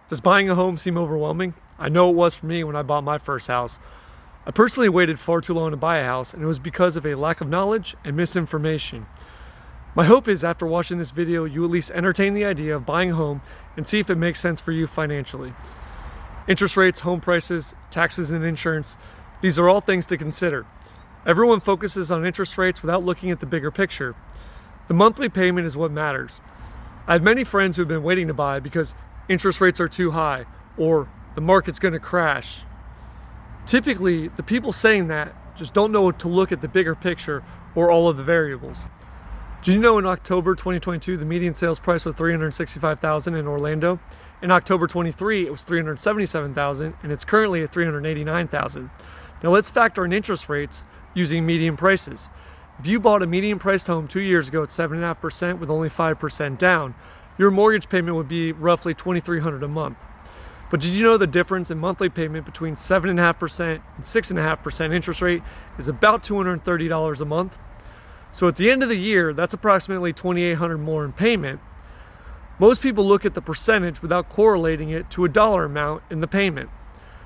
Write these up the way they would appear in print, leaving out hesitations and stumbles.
Does buying a home seem overwhelming? I know it was for me when I bought my first house. I personally waited far too long to buy a house, and it was because of a lack of knowledge and misinformation. My hope is after watching this video, you at least entertain the idea of buying a home and see if it makes sense for you financially. Interest rates, home prices, taxes, and insurance, these are all things to consider. Everyone focuses on interest rates without looking at the bigger picture. The monthly payment is what matters. I have many friends who have been waiting to buy because interest rates are too high or the market's going to crash. Typically, the people saying that just don't know to look at the bigger picture or all of the variables. Did you know in October 2022, the median sales price was $365,000 in Orlando? In October 23, it was $377,000, and it's currently at $389,000. Now let's factor in interest rates using median prices. If you bought a median priced home 2 years ago at 7.5% with only 5% down, your mortgage payment would be roughly $2,300 a month. But did you know the difference in monthly payment between 7.5% and 6.5% interest rate is about $230 a month? So at the end of the year, that's approximately $2,800 more in payment. Most people look at the percentage without correlating it to a dollar amount in the payment.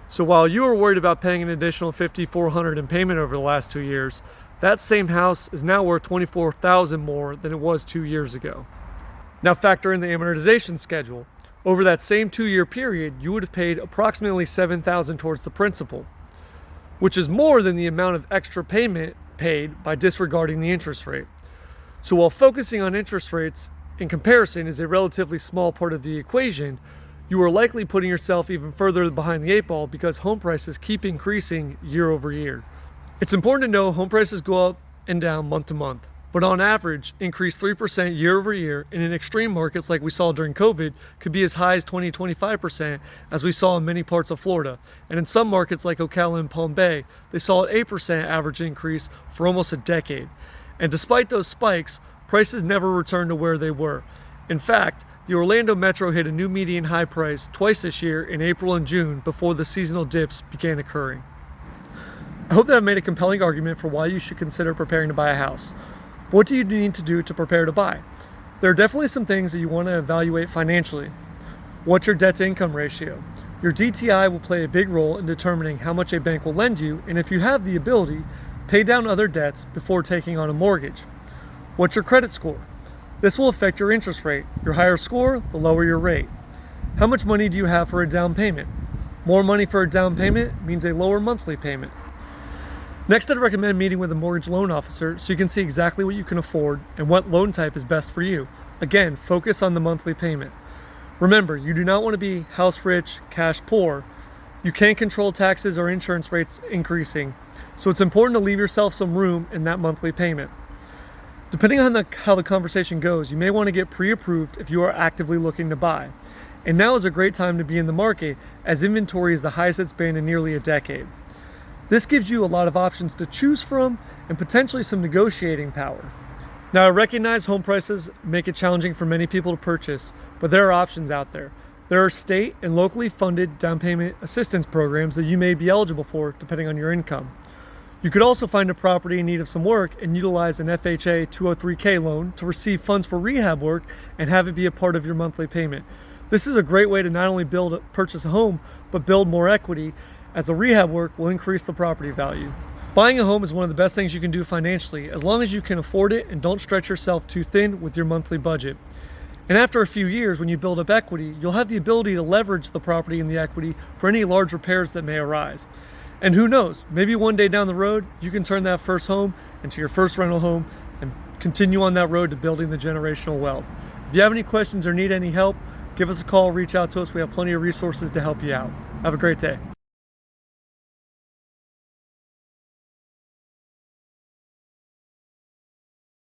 So while you are worried about paying an additional $5,400 in payment over the last 2 years, that same house is now worth $24,000 more than it was 2 years ago. Now factor in the amortization schedule. Over that same 2-year period, you would have paid approximately $7,000 towards the principal, which is more than the amount of extra payment paid by disregarding the interest rate. So while focusing on interest rates in comparison is a relatively small part of the equation, you are likely putting yourself even further behind the 8 ball because home prices keep increasing year over year. It's important to know home prices go up and down month to month, but on average increase 3% year over year, and in extreme markets like we saw during COVID could be as high as 20-25% as we saw in many parts of Florida. And in some markets like Ocala and Palm Bay, they saw an 8% average increase for almost a decade. And despite those spikes, prices never returned to where they were. In fact, the Orlando Metro hit a new median high price twice this year in April and June before the seasonal dips began occurring. I hope that I've made a compelling argument for why you should consider preparing to buy a house. What do you need to do to prepare to buy? There are definitely some things that you want to evaluate financially. What's your debt to income ratio? Your DTI will play a big role in determining how much a bank will lend you, and if you have the ability, pay down other debts before taking on a mortgage. What's your credit score? This will affect your interest rate. Your higher score, the lower your rate. How much money do you have for a down payment? More money for a down payment means a lower monthly payment. Next, I'd recommend meeting with a mortgage loan officer so you can see exactly what you can afford and what loan type is best for you. Again, focus on the monthly payment. Remember, you do not want to be house rich, cash poor. You can't control taxes or insurance rates increasing, so it's important to leave yourself some room in that monthly payment. Depending on how the conversation goes, you may want to get pre-approved if you are actively looking to buy. And now is a great time to be in the market as inventory is the highest it's been in nearly a decade. This gives you a lot of options to choose from and potentially some negotiating power. Now, I recognize home prices make it challenging for many people to purchase, but there are options out there. There are state and locally funded down payment assistance programs that you may be eligible for depending on your income. You could also find a property in need of some work and utilize an FHA 203K loan to receive funds for rehab work and have it be a part of your monthly payment. This is a great way to not only purchase a home, but build more equity, as the rehab work will increase the property value. Buying a home is one of the best things you can do financially, as long as you can afford it and don't stretch yourself too thin with your monthly budget. And after a few years, when you build up equity, you'll have the ability to leverage the property and the equity for any large repairs that may arise. And who knows, maybe one day down the road, you can turn that first home into your first rental home and continue on that road to building the generational wealth. If you have any questions or need any help, give us a call, reach out to us. We have plenty of resources to help you out. Have a great day.